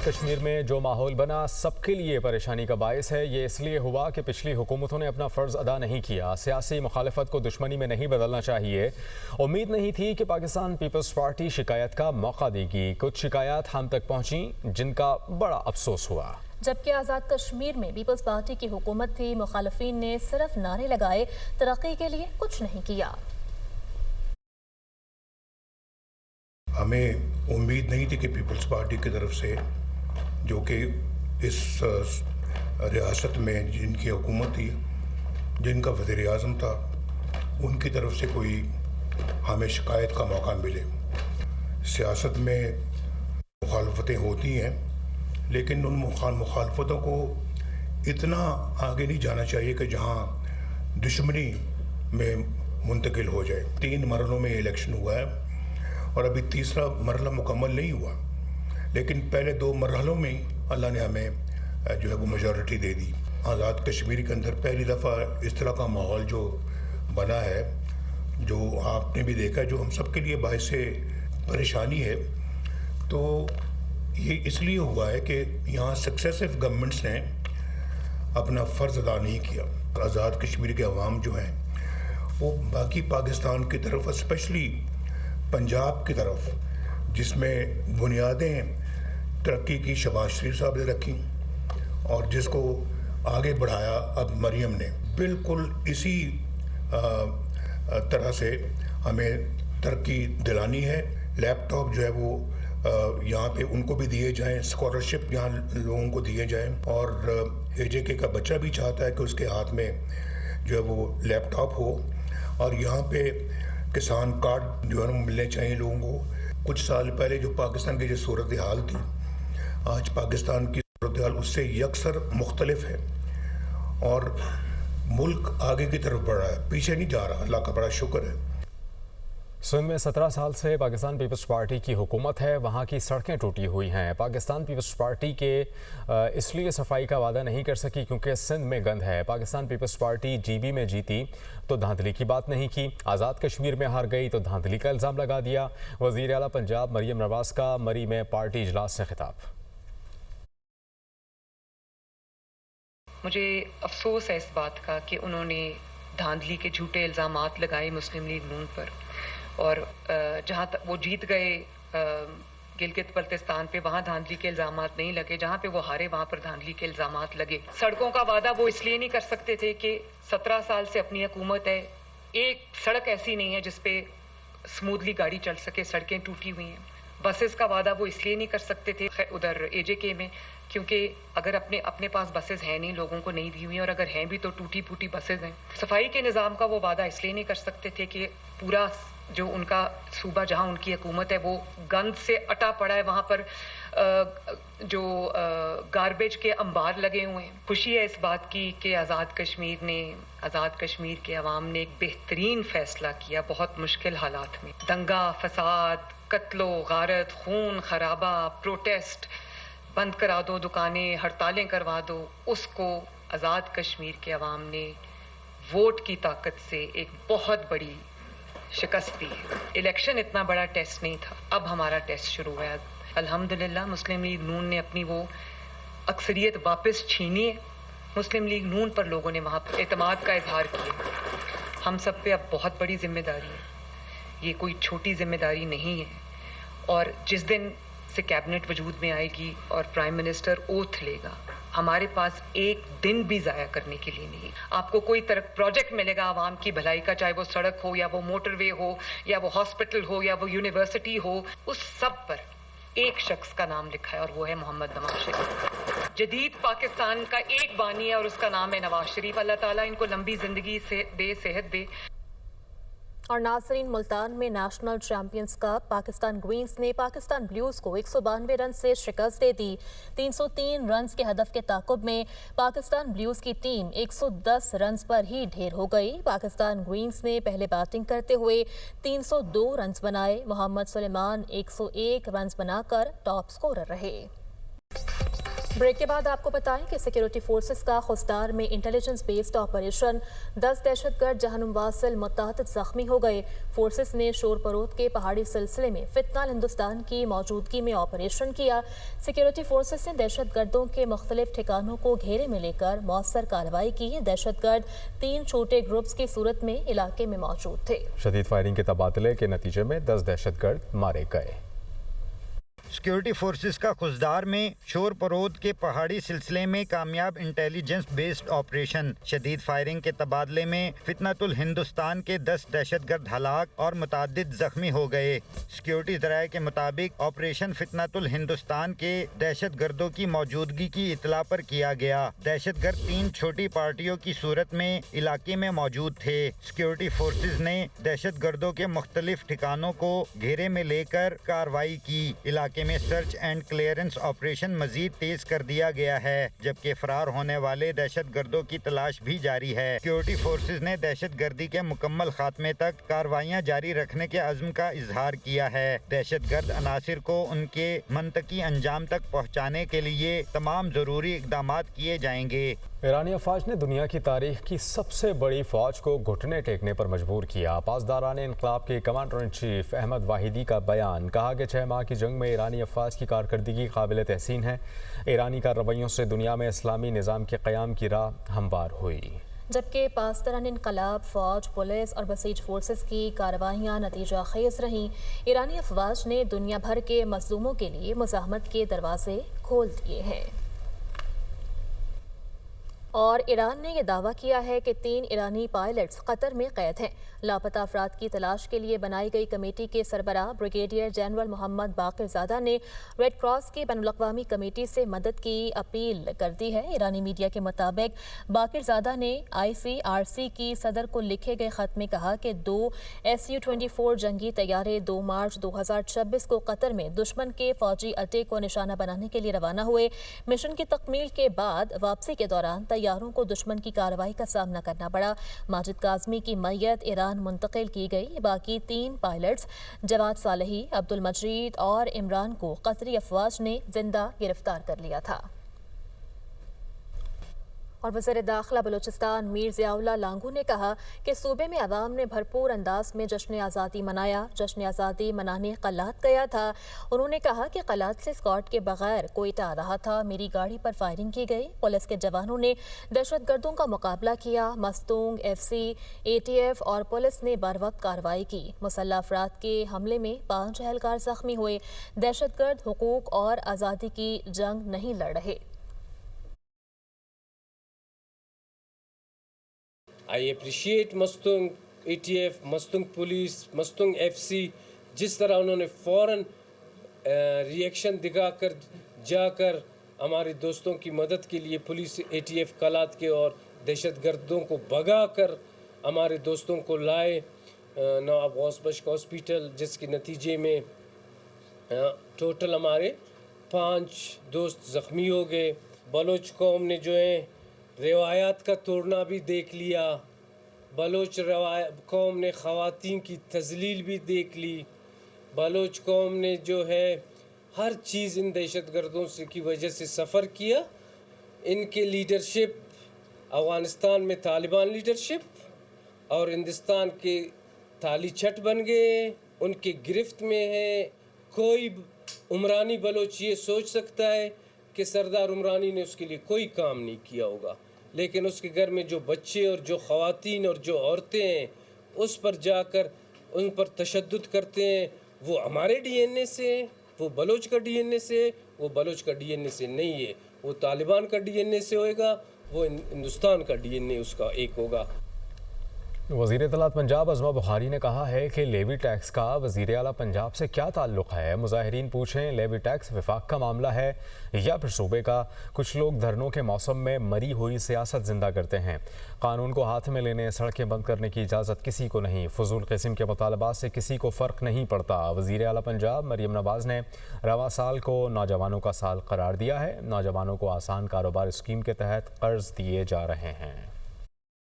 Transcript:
کشمیر میں جو ماحول بنا سب کے لیے پریشانی کا باعث ہے۔ یہ اس لیے ہوا کہ پچھلی حکومتوں نے اپنا فرض ادا نہیں کیا۔ سیاسی مخالفت کو دشمنی میں نہیں بدلنا چاہیے۔ امید نہیں تھی کہ پاکستان پیپلز پارٹی شکایت کا موقع دے گی۔ کچھ شکایات ہم تک پہنچیں جن کا بڑا افسوس ہوا۔ جبکہ آزاد کشمیر میں پیپلز پارٹی کی حکومت تھی، مخالفین نے صرف نعرے لگائے، ترقی کے لیے کچھ نہیں کیا۔ ہمیں امید نہیں تھی کہ پیپلز پارٹی کی طرف سے، جو کہ اس ریاست میں جن کی حکومت تھی، جن کا وزیر اعظم تھا، ان کی طرف سے کوئی ہمیں شکایت کا موقع ملے۔ سیاست میں مخالفتیں ہوتی ہیں، لیکن ان مخالفتوں کو اتنا آگے نہیں جانا چاہیے کہ جہاں دشمنی میں منتقل ہو جائے۔ 3 مرحلوں میں الیکشن ہوا ہے اور ابھی تیسرا مرحلہ مکمل نہیں ہوا، لیکن پہلے 2 مرحلوں میں اللہ نے ہمیں جو ہے وہ میجورٹی دے دی۔ آزاد کشمیر کے اندر پہلی دفعہ اس طرح کا ماحول جو بنا ہے، جو آپ نے بھی دیکھا، جو ہم سب کے لیے باعث پریشانی ہے، تو یہ اس لیے ہوا ہے کہ یہاں سکسیسو گورنمنٹس نے اپنا فرض ادا نہیں کیا۔ آزاد کشمیر کے عوام جو ہیں وہ باقی پاکستان کی طرف، اسپیشلی پنجاب کی طرف، جس میں بنیادیں ترقی کی شہباز شریف صاحب نے رکھی اور جس کو آگے بڑھایا اب مریم نے، بالکل اسی طرح سے ہمیں ترقی دلانی ہے۔ لیپ ٹاپ جو ہے وہ یہاں پہ ان کو بھی دیے جائیں، اسکالرشپ یہاں لوگوں کو دیے جائیں، اور AJK کا بچہ بھی چاہتا ہے کہ اس کے ہاتھ میں جو ہے وہ لیپ ٹاپ ہو، اور یہاں پہ کسان کارڈ جو ہے نا ملنے چاہیے لوگوں کو۔ کچھ سال پہلے جو پاکستان کی جو صورتحال تھی، آج پاکستان کی صورتحال اس سے یکسر مختلف ہے، اور ملک آگے کی طرف بڑھ رہا ہے، پیچھے نہیں جا رہا۔ اللہ کا بڑا شکر ہے۔ سندھ میں 17 سال سے پاکستان پیپلز پارٹی کی حکومت ہے، وہاں کی سڑکیں ٹوٹی ہوئی ہیں۔ پاکستان پیپلز پارٹی کے اس لیے صفائی کا وعدہ نہیں کر سکی کیونکہ سندھ میں گند ہے۔ پاکستان پیپلز پارٹی GB میں جیتی تو دھاندلی کی بات نہیں کی، آزاد کشمیر میں ہار گئی تو دھاندلی کا الزام لگا دیا۔ وزیر اعلیٰ پنجاب مریم نواز کا مری میں پارٹی اجلاس سے خطاب۔ مجھے افسوس ہے اس بات کا کہ انہوں نے دھاندلی کے جھوٹے الزامات لگائے مسلم لیگ نون پر، اور جہاں تک وہ جیت گئے گلگت بلتستان پہ، وہاں دھاندلی کے الزامات نہیں لگے۔ جہاں پہ وہ ہارے وہاں پر دھاندلی کے الزامات لگے۔ سڑکوں کا وعدہ وہ اس لیے نہیں کر سکتے تھے کہ 17 سال سے اپنی حکومت ہے، ایک سڑک ایسی نہیں ہے جس پہ سموتھلی گاڑی چل سکے، سڑکیں ٹوٹی ہوئی ہیں۔ بسز کا وعدہ وہ اس لیے نہیں کر سکتے تھے ادھر AJK میں، کیونکہ اگر اپنے پاس بسز ہیں نہیں، لوگوں کو نہیں دی ہوئی ہیں، اور اگر ہیں بھی تو ٹوٹی پھوٹی بسز ہیں۔ صفائی کے نظام کا وہ وعدہ اس لیے نہیں کر سکتے تھے کہ پورا جو ان کا صوبہ جہاں ان کی حکومت ہے وہ گند سے اٹا پڑا ہے، وہاں پر جو گاربیج کے انبار لگے ہوئے ہیں۔ خوشی ہے اس بات کی کہ آزاد کشمیر کے عوام نے ایک بہترین فیصلہ کیا بہت مشکل حالات میں۔ دنگا فساد، قتل و غارت، خون خرابہ، پروٹیسٹ، بند کرا دو دکانیں، ہڑتالیں کروا دو، اس کو آزاد کشمیر کے عوام نے ووٹ کی طاقت سے ایک بہت بڑی شکست دی ہے۔ الیکشن اتنا بڑا ٹیسٹ نہیں تھا، اب ہمارا ٹیسٹ شروع ہوا ہے۔ الحمدللہ مسلم لیگ نون نے اپنی وہ اکثریت واپس چھینی ہے۔ مسلم لیگ نون پر لوگوں نے وہاں پر اعتماد کا اظہار کیا۔ ہم سب پہ اب بہت بڑی ذمہ داری ہے، یہ کوئی چھوٹی ذمہ داری نہیں ہے، اور جس دن سے کیبنٹ وجود میں آئے گی اور پرائم منسٹر اوتھ لے گا، ہمارے پاس ایک دن بھی ضائع کرنے کے لیے نہیں۔ آپ کو کوئی پروجیکٹ ملے گا عوام کی بھلائی کا، چاہے وہ سڑک ہو یا وہ موٹر وے ہو یا وہ ہاسپٹل ہو یا وہ یونیورسٹی ہو، اس سب پر ایک شخص کا نام لکھا ہے، اور وہ ہے محمد نواز شریف۔ جدید پاکستان کا ایک بانی ہے اور اس کا نام ہے نواز شریف۔ اللہ تعالیٰ ان کو لمبی زندگی سے دے، صحت دے۔ اور ناظرین، ملتان میں نیشنل چیمپئنز کپ پاکستان گوینز نے پاکستان بلیوز کو 192 رن سے شکست دے دی۔ 303 رنز کے ہدف کے تعاقب میں پاکستان بلیوز کی ٹیم 110 رنز پر ہی ڈھیر ہو گئی۔ پاکستان گوینز نے پہلے بیٹنگ کرتے ہوئے 302 رنز بنائے۔ محمد سلیمان 101 رنز بنا کر ٹاپ سکورر رہے۔ ब्रेक के बाद आपको बताएं कि सिक्योरिटी फोर्सेस का खुसदार में इंटेलिजेंस बेस्ड ऑपरेशन 10 दहशतगर्द जहनुम वासिल मुतअद्दिद जख्मी हो गए। फोर्सेस ने शोर परोद के पहाड़ी सिलसिले में फितनाल हिंदुस्तान की मौजूदगी में ऑपरेशन किया। सिक्योरिटी फोर्सेस ने दहशतगर्दों के मुख्तलिफ ठिकानों को घेरे में लेकर मौसर कार्रवाई की। दहशतगर्द 3 छोटे ग्रुप्स की सूरत में इलाके में मौजूद थे। शदीद फायरिंग के तबादले के नतीजे में 10 दहशतगर्द मारे गए। सिक्योरिटी फोर्सेस का खुसदार में शोर परोद के पहाड़ी सिलसिले में कामयाब इंटेलिजेंस बेस्ड ऑपरेशन। शदीद फायरिंग के तबादले में फितनतुल हिंदुस्तान के 10 दहशतगर्द हलाक और मुतअद्दिद जख्मी हो गए। सिक्योरिटी ज़राए के मुताबिक ऑपरेशन फितनतुल हिंदुस्तान के दहशतगर्दों की मौजूदगी की इतला पर किया गया। दहशतगर्द 3 छोटी पार्टियों की सूरत में इलाके में मौजूद थे। सिक्योरिटी फोर्सेस ने दहशतगर्दों के मुख्तलिफ ठिकानों को घेरे में लेकर कार्रवाई की। इलाके में सर्च एंड क्लियरेंस ऑपरेशन मजीद तेज कर दिया गया है, जबकि फरार होने वाले दहशतगर्दों की तलाश भी जारी है। सिक्योरिटी फोर्सेस ने दहशतगर्दी के मुकम्मल खात्मे तक कार्रवाइयां जारी रखने के अज़्म का इजहार किया है। दहशतगर्द अनासिर को उनके मंतकी अंजाम तक पहुँचाने के लिए तमाम ज़रूरी इक़दाम किए जाएंगे। ईरानी अफवाज ने दुनिया की तारीख की सबसे बड़ी फौज को घुटने टेकने पर मजबूर किया। पासदारान इनकलाब के commander in chief Ahmad Vahidi का बयान। कहा कि 6 माह की जंग में ईरानी अफवाज की कारकर्दगी काबिल तहसीन है। ईरानी कार्रवाइयों से दुनिया में इस्लामी निज़ाम के क़याम की राह हमवार हुई। जबकि पासदारान इनकलाब, फौज, पुलिस और बसीज फोर्सेस की कार्रवाइयाँ नतीजा खेज रहीं। ईरानी अफवाज ने दुनिया भर के मजलूमों के लिए मुज़ाहमत के दरवाजे खोल दिए हैं। और ईरान ने यह दावा किया है कि 3 ईरानी पायलट्स कतर में कैद हैं। लापता अफराद की तलाश के लिए बनाई गई कमेटी के सरबराह ब्रिगेडियर जनरल मोहम्मद बाकिरजादा ने रेड क्रॉस की बैनुल-अक़वामी कमेटी से मदद की अपील कर दी है। ईरानी मीडिया के मुताबिक बाकिरजादा ने ICRC की सदर को लिखे गए खत में कहा कि 2 Su-24 जंगी तैयारे 2 मार्च 2026 को कतर में दुश्मन के फौजी अड्डे को निशाना बनाने के लिए रवाना हुए। मिशन की तकमील के बाद वापसी के दौरान तैयारों को दुश्मन की कार्रवाई का सामना करना पड़ा। माजिद काज़मी की मैयत ईरान मुंतकिल की गई। बाकी 3 पायलट्स जवाद सालेही, अब्दुल मजीद और इमरान को कतरी अफवाज ने जिंदा गिरफ्तार कर लिया था। और वज़ीर दाखिला बलूचिस्तान मीर ज़ियाउल्लाह लांगू ने कहा कि सूबे में अवाम ने भरपूर अंदाज में जश्न आज़ादी मनाया। जश्न आज़ादी मनाने कलात गया था। उन्होंने कहा कि कलात से स्कॉट के बगैर कोयटा आ रहा था। मेरी गाड़ी पर फायरिंग की गई। पुलिस के जवानों ने दहशतगर्दों का मुकाबला किया। मस्तूंग, FC, ATF और पुलिस ने बर वक्त कार्रवाई की। मुसल्लह अफराद के हमले में 5 एहलकार जख्मी हुए। दहशतगर्द हुकूक और आज़ादी की जंग नहीं लड़ रहे। I appreciate Mastung ATF, Mastung police, Mastung FC, जिस तरह उन्होंने फ़ौरन रिएक्शन दिखाकर जाकर हमारे दोस्तों की मदद के लिए पुलिस ATF कलात के और दहशतगर्दों को भगाकर हमारे दोस्तों को लाए नवाब गौस बख्श हॉस्पिटल, जिसके नतीजे में टोटल हमारे 5 दोस्त ज़ख्मी हो गए। बलोच कौम ने जो है रिवायात का तोड़ना भी देख लिया। बलोच कौम ने ख़वातीन की तज़लील भी देख ली। बलोच कौम ने जो है हर चीज़ इन दहशतगर्दों से की वजह से सफ़र किया। इनके लीडरशिप अफ़गानिस्तान में तालिबान लीडरशिप और हिंदुस्तान के थाली छट बन गए, उनके गिरफ्त में है। कोई उमरानी बलोच ये सोच सकता है कि सरदार उमरानी ने उसके लिए कोई काम नहीं किया होगा, लेकिन उसके घर में जो बच्चे और जो ख़वातीन और जो औरतें हैं उस पर जाकर उन पर तशद्दुद करते हैं। वो हमारे DNA से है, वो बलोच का DNA से है, वो बलोच का DNA से नहीं है। वो तालिबान का DNA से होएगा, वो हिंदुस्तान का DNA उसका एक होगा। वज़ीर इत्तलात पंजाब अज़मा बुखारी ने कहा है कि लेवी टैक्स का वज़ीर आला पंजाब से क्या ताल्लुक़ है। मुज़ाहिरीन पूछें लेवी टैक्स वफाक का मामला है या फिर सूबे का। कुछ लोग धरनों के मौसम में मरी हुई सियासत ज़िंदा करते हैं। कानून को हाथ में लेने, सड़कें बंद करने की इजाज़त किसी को नहीं। फजूल किस्म के मुतालबात से किसी को फ़र्क नहीं पड़ता। वज़ीर आला पंजाब मरियम नवाज़ ने रवा साल को नौजवानों का साल करार दिया है। नौजवानों को आसान कारोबार स्कीम के तहत कर्ज़ दिए जा रहे हैं।